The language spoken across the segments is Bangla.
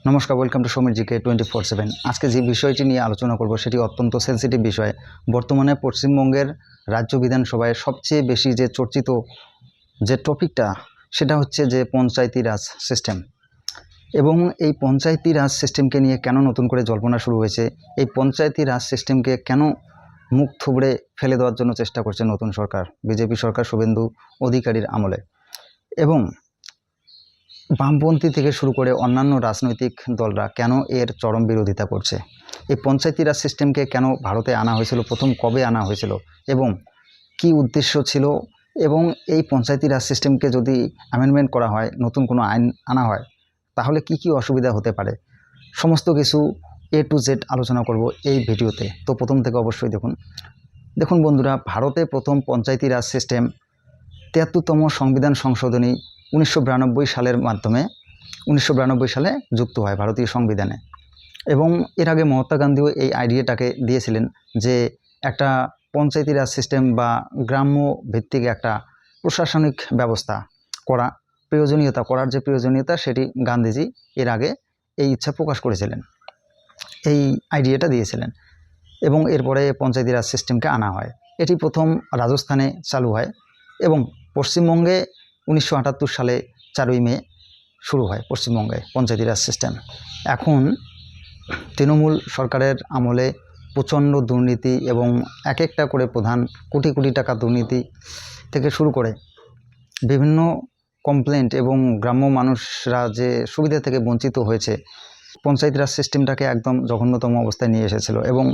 নমস্কার, ওয়েলকাম টু সমীর জিকে 24/7। আজকে যে বিষয়টি নিয়ে আলোচনা করব সেটি অত্যন্ত সেন্সিটিভ বিষয়। বর্তমানে পশ্চিমবঙ্গের রাজ্য বিধানসভায় সবচেয়ে বেশি যে চর্চিত যে টপিকটা সেটা হচ্ছে যে পঞ্চায়েতি রাজ সিস্টেম। এবং এই পঞ্চায়েতি রাজ সিস্টেমকে নিয়ে কেন নতুন করে জল্পনা শুরু হয়েছে, এই পঞ্চায়েতি রাজ সিস্টেমকে কেন মুখ থুবড়ে ফেলে দেওয়ার জন্য চেষ্টা করছে নতুন সরকার, বিজেপি সরকার শুভেন্দু অধিকারীর আমলে। এবং বামপন্থী থেকে শুরু করে অন্যান্য রাজনৈতিক দলরা কেন এর চরম বিরোধিতা করছে। এই পঞ্চায়েতি রাজ সিস্টেমকে কেন ভারতে আনা হয়েছিল, প্রথম কবে আনা হয়েছিল এবং কি উদ্দেশ্য ছিল, এবং এই পঞ্চায়েতি রাজ সিস্টেমকে যদি অ্যামেন্ডমেন্ট করা হয়, নতুন কোনো আইন আনা হয়, তাহলে কি কি অসুবিধা হতে পারে, সমস্ত কিছু A to Z আলোচনা করব এই ভিডিওতে। তো প্রথম থেকে অবশ্যই দেখুন বন্ধুরা, ভারতে প্রথম পঞ্চায়েতি রাজ সিস্টেম 73তম সংবিধান সংশোধনী 1992 সালের মাধ্যমে 1992 সালে যুক্ত হয় ভারতীয় সংবিধানে। এবং এর আগে মহাত্মা গান্ধীও এই আইডিয়াটাকে দিয়েছিলেন যে একটা পঞ্চায়েতি রাজ সিস্টেম বা গ্রাম্য ভিত্তিক একটা প্রশাসনিক ব্যবস্থা করার যে প্রয়োজনীয়তা সেটি গান্ধীজি এর আগে এই ইচ্ছা প্রকাশ করেছিলেন, এই আইডিয়াটা দিয়েছিলেন। এবং এরপরে পঞ্চায়েতি রাজ সিস্টেমকে আনা হয়। এটি প্রথম রাজস্থানে চালু হয় এবং পশ্চিমবঙ্গে 1978 সালে 4ই মে শুরু হয় পশ্চিমবঙ্গে পঞ্চায়েতি রাজ সিস্টেম। এখন তৃণমূল সরকারের আমলে প্রচণ্ড দুর্নীতি এবং এক একটা করে প্রধান কোটি কোটি টাকা দুর্নীতি থেকে শুরু করে বিভিন্ন কমপ্লেন্ট এবং গ্রাম্য মানুষরা যে সুবিধা থেকে বঞ্চিত হয়েছে, পঞ্চায়েতি রাজ সিস্টেমটাকে একদম জঘন্যতম অবস্থায় নিয়ে এসেছিল। এবং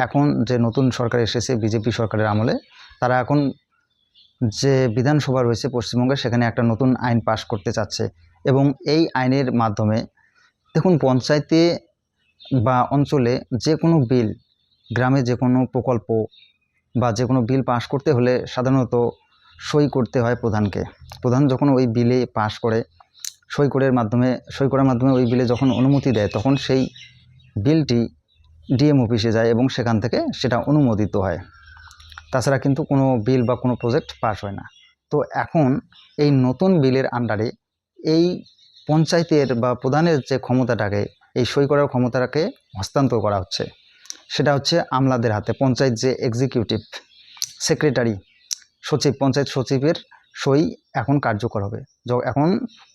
এখন যে নতুন সরকার এসেছে বিজেপি সরকারের আমলে, তারা এখন যে বিধানসভা রয়েছে পশ্চিমবঙ্গে সেখানে একটা নতুন আইন পাশ করতে চাচ্ছে। এবং এই আইনের মাধ্যমে দেখুন, পঞ্চায়েতে বা অঞ্চলে যে কোনো বিল, গ্রামে যে কোনো প্রকল্প বা যে কোনো বিল পাশ করতে হলে সাধারণত সই করতে হয় প্রধানকে। প্রধান যখন ওই বিলে পাশ করে সই করার মাধ্যমে ওই বিলে যখন অনুমতি দেয়, তখন সেই বিলটি ডিএম অফিসে যায় এবং সেখান থেকে সেটা অনুমোদিত হয়। তাছাড়া কিন্তু কোনো বিল বা কোনো প্রজেক্ট পাস হয় না। তো এখন এই নতুন বিলের আন্ডারে এই পঞ্চায়েতের বা প্রধানের যে ক্ষমতাটাকে, এই সই করার ক্ষমতাটাকে হস্তান্তর করা হচ্ছে। সেটা হচ্ছে আমলাদের হাতে। পঞ্চায়েত যে এক্সিকিউটিভ সেক্রেটারি, সচিব, পঞ্চায়েত সচিবের সই এখন কার্যকর হবে। এখন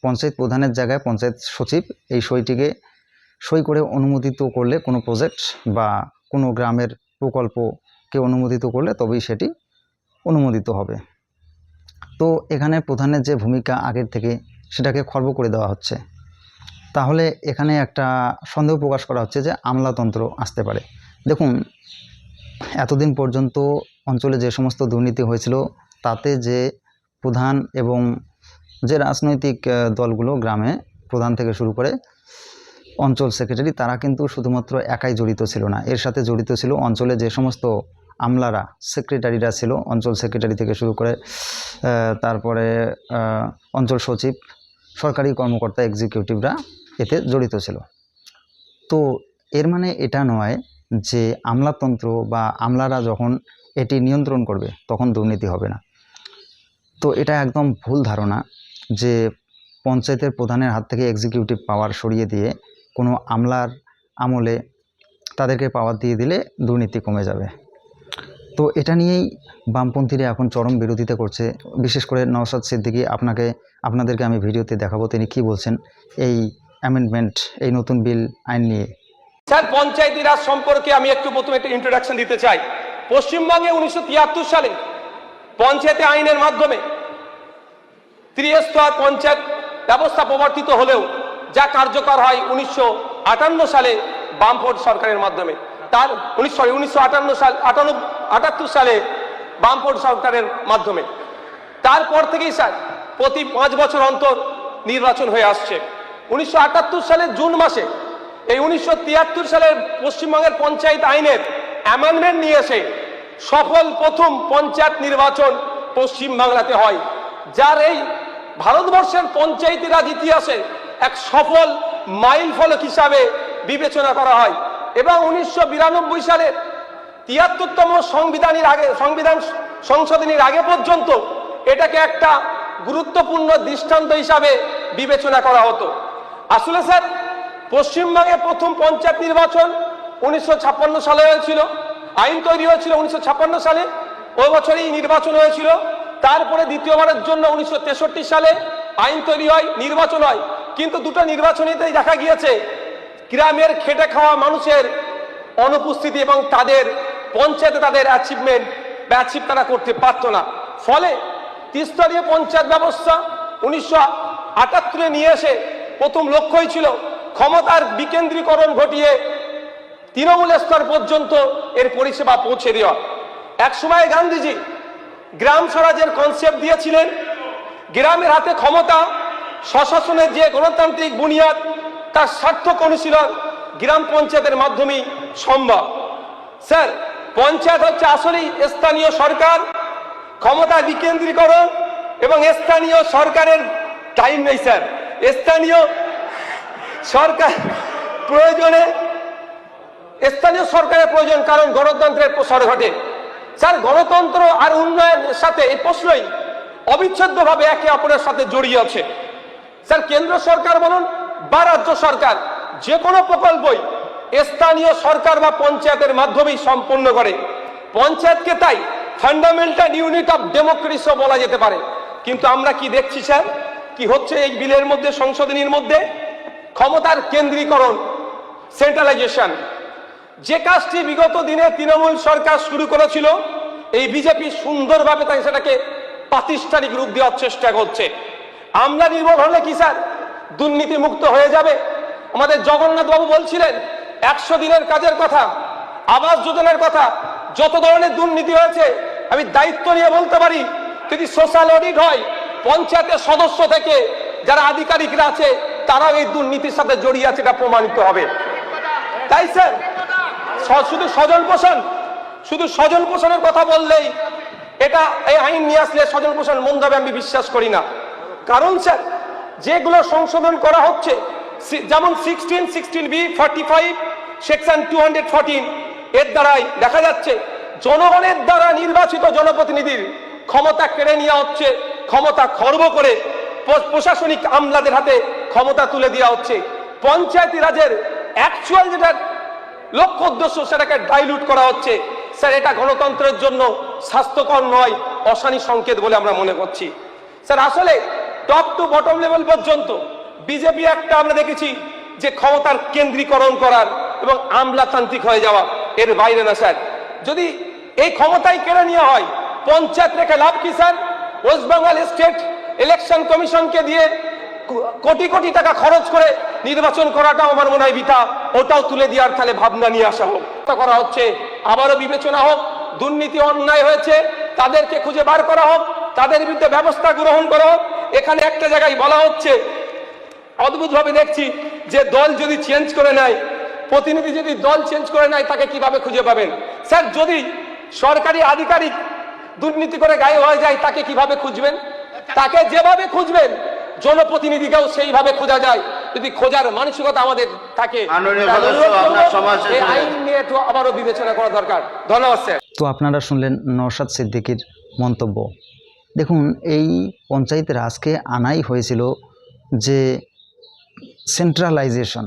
পঞ্চায়েত প্রধানের জায়গায় পঞ্চায়েত সচিব এই সইটিকে সই করে অনুমোদিত করলে, কোনো প্রজেক্ট বা কোনো গ্রামের প্রকল্পকে অনুমোদিত করলে তবেই সেটি অনুমোদিত হবে। তো এখানে প্রধানের যে ভূমিকা আগের থেকে, সেটাকে খর্ব করে দেওয়া হচ্ছে। তাহলে এখানে একটা সন্দেহ প্রকাশ করা হচ্ছে যে আমলাতন্ত্র আসতে পারে। দেখুন, এতদিন পর্যন্ত অঞ্চলে যে সমস্ত দুর্নীতি হয়েছিল, তাতে যে প্রধান এবং যে রাজনৈতিক দলগুলো, গ্রামে প্রধান থেকে শুরু করে অঞ্চল সেক্রেটারি, তারা কিন্তু শুধুমাত্র একাই জড়িত ছিল না। এর সাথে জড়িত ছিল অঞ্চলে যে সমস্ত আমলারা, সেক্রেটারিরা ছিল, অঞ্চল সেক্রেটারি থেকে শুরু করে তারপরে অঞ্চল সচিব, সরকারি কর্মকর্তা, এক্সিকিউটিভরা এতে জড়িত ছিল। তো এর মানে এটা নয় যে আমলাতন্ত্র বা আমলারা যখন এটি নিয়ন্ত্রণ করবে তখন দুর্নীতি হবে না। তো এটা একদম ভুল ধারণা যে পঞ্চায়েতের প্রধানের হাত থেকে এক্সিকিউটিভ পাওয়ার সরিয়ে দিয়ে কোনো আমলার আমলে তাদেরকে পাওয়ার দিয়ে দিলে দুর্নীতি কমে যাবে। তো এটা নিয়েই বামপন্থীরা এখন চরম বিরোধিতা করছে। বিশেষ করে নওশাদ সিদ্দিকী, আপনাদেরকে আমি ভিডিওতে দেখাবো তিনি কি বলছেন এই অ্যামেন্ডমেন্ট, এই নতুন বিল আইন নিয়ে। স্যার, পঞ্চায়েতি রাজ সম্পর্কে আমি প্রথমে একটা ইন্ট্রোডাকশন দিতে চাই। পশ্চিমবঙ্গে 1973 সালে পঞ্চায়েত আইনের মাধ্যমে ত্রিস্তর পঞ্চায়েত ব্যবস্থা প্রবর্তিত হলেও যা কার্যকর হয় 1958 সালে বামফ্রন্ট সরকারের মাধ্যমে। 1978 সালে বামফ্রন্ট সরকারের মাধ্যমে। তারপর থেকেই স্যার প্রতি 5 বছর অন্তর নির্বাচন হয়ে আসছে। 1978 সালের জুন মাসে এই 1973 সালের পশ্চিমবঙ্গের পঞ্চায়েত আইনের অ্যামেন্ডমেন্ট নিয়ে এসে সফল প্রথম পঞ্চায়েত নির্বাচন পশ্চিমবাংলাতে হয়, যার এই ভারতবর্ষের পঞ্চায়েতি রাজ ইতিহাসে এক সফল মাইল ফলক হিসাবে বিবেচনা করা হয়। এবং 1992 সালের 73তম সংবিধান সংশোধনীর আগে পর্যন্ত এটাকে একটা গুরুত্বপূর্ণ দৃষ্টান্ত হিসাবে বিবেচনা করা হতো। আসলে স্যার পশ্চিমবঙ্গে প্রথম পঞ্চায়েত নির্বাচন 1956 সালে হয়েছিল, আইন তৈরি হয়েছিল 1956 সালে, ওই বছরই নির্বাচন হয়েছিল। তারপরে দ্বিতীয়বারের জন্য 1963 সালে আইন তৈরি হয়, নির্বাচন হয়। কিন্তু দুটো নির্বাচনীতেই দেখা গিয়েছে গ্রামের খেটে খাওয়া মানুষের অনুপস্থিতি এবং তাদের পঞ্চায়েতে তাদের অ্যাচিভমেন্ট বা অ্যাচিভ তারা করতে পারত না। ফলে ত্রিস্তরীয় পঞ্চায়েত ব্যবস্থা 1978 নিয়ে এসে প্রথম লক্ষ্যই ছিল ক্ষমতার বিকেন্দ্রীকরণ ঘটিয়ে তৃণমূল স্তর পর্যন্ত এর পরিষেবা পৌঁছে দেওয়া। একসময় গান্ধীজি গ্রাম স্বরাজের কনসেপ্ট দিয়েছিলেন, গ্রামের হাতে ক্ষমতা, স্বশাসনের যে গণতান্ত্রিক বুনিয়াদ তার সার্থক অনুশীলন গ্রাম পঞ্চায়েতের মাধ্যমেই সম্ভব। স্যার, পঞ্চায়েত হচ্ছে আসলেই স্থানীয় সরকার, ক্ষমতা বিকেন্দ্রীকরণ এবং স্থানীয় সরকারের টাইম নেই স্যার, স্থানীয় সরকার প্রয়োজনে স্থানীয় সরকারের প্রয়োজন, কারণ গণতন্ত্রের প্রসার ঘটে। স্যার, গণতন্ত্র আর উন্নয়নের সাথে এই প্রশ্নই অবিচ্ছেদ্যভাবে একে অপরের সাথে জড়িয়ে আছে। স্যার, কেন্দ্র সরকার বলুন বা রাজ্য সরকার যে কোনো প্রকল্পই স্থানীয় সরকার বা পঞ্চায়েতের মাধ্যমেই সম্পন্ন করে। পঞ্চায়েতকে তাই ফান্ডামেন্টাল ইউনিট অফ ডেমোক্রেসিও বলা যেতে পারে। কিন্তু আমরা কি দেখছি স্যার, কি হচ্ছে এই বিলের মধ্যে, সংশোধনীর মধ্যে? ক্ষমতার কেন্দ্রীকরণ, সেন্ট্রালাইজেশন। যে কাজটি বিগত দিনে তৃণমূল সরকার শুরু করেছিল, এই বিজেপি সুন্দরভাবে তাই সেটাকে প্রাতিষ্ঠানিক রূপ দেওয়ার চেষ্টা করছে। আমরা নির্ভর হলে কি স্যার দুর্নীতি মুক্ত হয়ে যাবে? আমাদের জগন্নাথ বাবু বলছিলেন 100 দিনের কাজের কথা, আবাস যোজনার কথা, যত ধরনের দুর্নীতি হয়েছে আমি দায়িত্ব নিয়ে বলতে পারি, যদি সোশ্যাল অডিট হয় পঞ্চায়েতের সদস্য থেকে যারা আধিকারিকরা আছে তারাও এই দুর্নীতির সাথে জড়িয়ে আছে, এটা প্রমাণিত হবে। তাই স্যার, শুধু স্বজন পোষণের কথা বললেই এটা এই আইন নিয়ে আসলে স্বজন পোষণ মন্দ হবে আমি বিশ্বাস করি না। কারণ স্যার, যেগুলো সংশোধন করা হচ্ছে, যেমন 16B 45 সেকশন 214, এর দ্বারাই দেখা যাচ্ছে জনগণের দ্বারা নির্বাচিত জনপ্রতিনিধির ক্ষমতা কেড়ে নেওয়া হচ্ছে, ক্ষমতা খর্ব করে প্রশাসনিক আমলাদের হাতে ক্ষমতা তুলে দেওয়া হচ্ছে। পঞ্চায়েতি রাজের অ্যাকচুয়াল যেটা লক্ষ্য উদ্দেশ্য সেটাকে ডাইলুট করা হচ্ছে। স্যার, এটা গণতন্ত্রের জন্য স্বাস্থ্যকর নয়, অশানী সংকেত বলে আমরা মনে করছি। স্যার, আসলে টপ টু বটম লেভেল পর্যন্ত বিজেপি একটা আমরা দেখেছি যে ক্ষমতার কেন্দ্রীকরণ করার এবং আমলাতান্ত্রিক হয়ে যাওয়া, এর বাইরে না স্যার। যদি এই ক্ষমতাই কেড়ে নেওয়া হয়, পঞ্চায়েত রেখে লাভ কি sir? West Bengal state election কমিশনকে দিয়ে কোটি কোটি টাকা খরচ করে নির্বাচন করাটাও আমার মনে হয় বৃথা, ওটাও তুলে দেওয়ার তাহলে ভাবনা নিয়ে আসা হোক, করা হচ্ছে। আবারও বিবেচনা হোক, দুর্নীতি অন্যায় হয়েছে তাদেরকে খুঁজে বার করা হোক, তাদের বিরুদ্ধে ব্যবস্থা গ্রহণ করা হোক। এখানে একটা জায়গায় বলা হচ্ছে, অদ্ভুতভাবে দেখছি যে দল যদি চেঞ্জ করে নেয়, প্রতিনিধি যদি দল চেঞ্জ করে নেয় তাকে কিভাবে খুঁজে পাবেন? স্যার, যদি সরকারি আধিকারিক দুর্নীতি করে গায়েব হয়ে যায় তাকে কিভাবে খুঁজবেন? তাকে যেভাবে খুঁজবেন জনপ্রতিনিধিকেও সেইভাবে খোঁজা যায়, যদি খোঁজার মানসিকতা আমাদের থাকে। এই আইন নিয়ে একটু আবারও বিবেচনা করা দরকার। ধন্যবাদ স্যার। তো আপনারা শুনলেন নওশাদ সিদ্দিকীর মন্তব্য। দেখুন, এই পঞ্চায়েত রাজকে আনাই হয়েছিল যে সেন্ট্রালাইজেশন,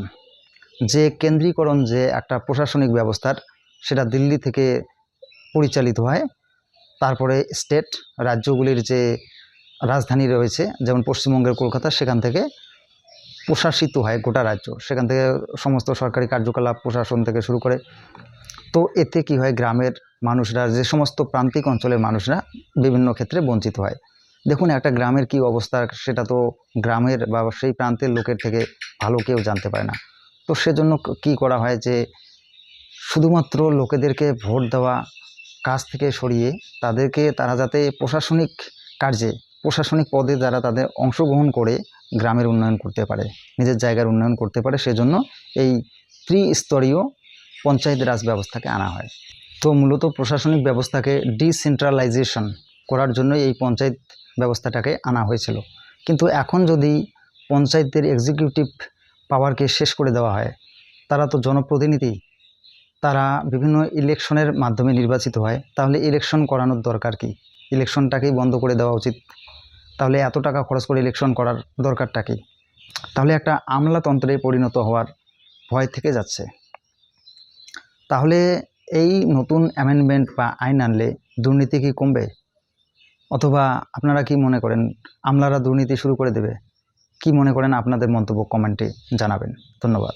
যে কেন্দ্রীকরণ, যে একটা প্রশাসনিক ব্যবস্থার, সেটা দিল্লি থেকে পরিচালিত হয়। তারপরে স্টেট রাজ্যগুলির যে রাজধানী রয়েছে, যেমন পশ্চিমবঙ্গের কলকাতা, সেখান থেকে প্রশাসিত হয় গোটা রাজ্য, সেখান থেকে সমস্ত সরকারি কার্যকলাপ প্রশাসন থেকে শুরু করে। তো এতে কি হয়, গ্রামের মানুষরা, যে সমস্ত প্রান্তিক অঞ্চলের মানুষরা বিভিন্ন ক্ষেত্রে বঞ্চিত হয়। দেখুন, একটা গ্রামের কি অবস্থা সেটা তো গ্রামের বা সেই প্রান্তের লোকের থেকে ভালো কেউ জানতে পারে না। তো সেজন্য কি করা হয় যে শুধুমাত্র লোকেদেরকে ভোট দেওয়া কাজ থেকে সরিয়ে তারা যাতে প্রশাসনিক কার্যে, প্রশাসনিক পদে যারা তাদের অংশগ্রহণ করে গ্রামের উন্নয়ন করতে পারে, নিজের জায়গার উন্নয়ন করতে পারে, সেজন্য এই ত্রিস্তরীয় পঞ্চায়েত রাজ ব্যবস্থাকে আনা হয়। তো মূলত প্রশাসনিক ব্যবস্থাকে ডিসেন্ট্রালাইজেশন করার জন্য এই পঞ্চায়েত ব্যবস্থাটাকে আনা হয়েছিল। কিন্তু এখন যদি পঞ্চায়েতদের এক্সিকিউটিভ পাওয়ারকে শেষ করে দেওয়া হয়, তারা তো জনপ্রতিনিধি, তারা বিভিন্ন ইলেকশনের মাধ্যমে নির্বাচিত হয়, তাহলে ইলেকশন করানোর দরকার কি? ইলেকশনটাকেই বন্ধ করে দেওয়া উচিত। তাহলে এত টাকা খরচ করে ইলেকশন করার দরকারটা কি? তাহলে একটা আমলাতন্ত্রে পরিণত হওয়ার ভয় থেকে যাচ্ছে। তাহলে এই নতুন অ্যামেন্ডমেন্ট বা আইন আনলে দুর্নীতি কি কমবে? অথবা আপনারা কি মনে করেন আমলারা দুর্নীতি শুরু করে দেবে? কি মনে করেন আপনাদের মন্তব্য কমেন্টে জানাবেন। ধন্যবাদ।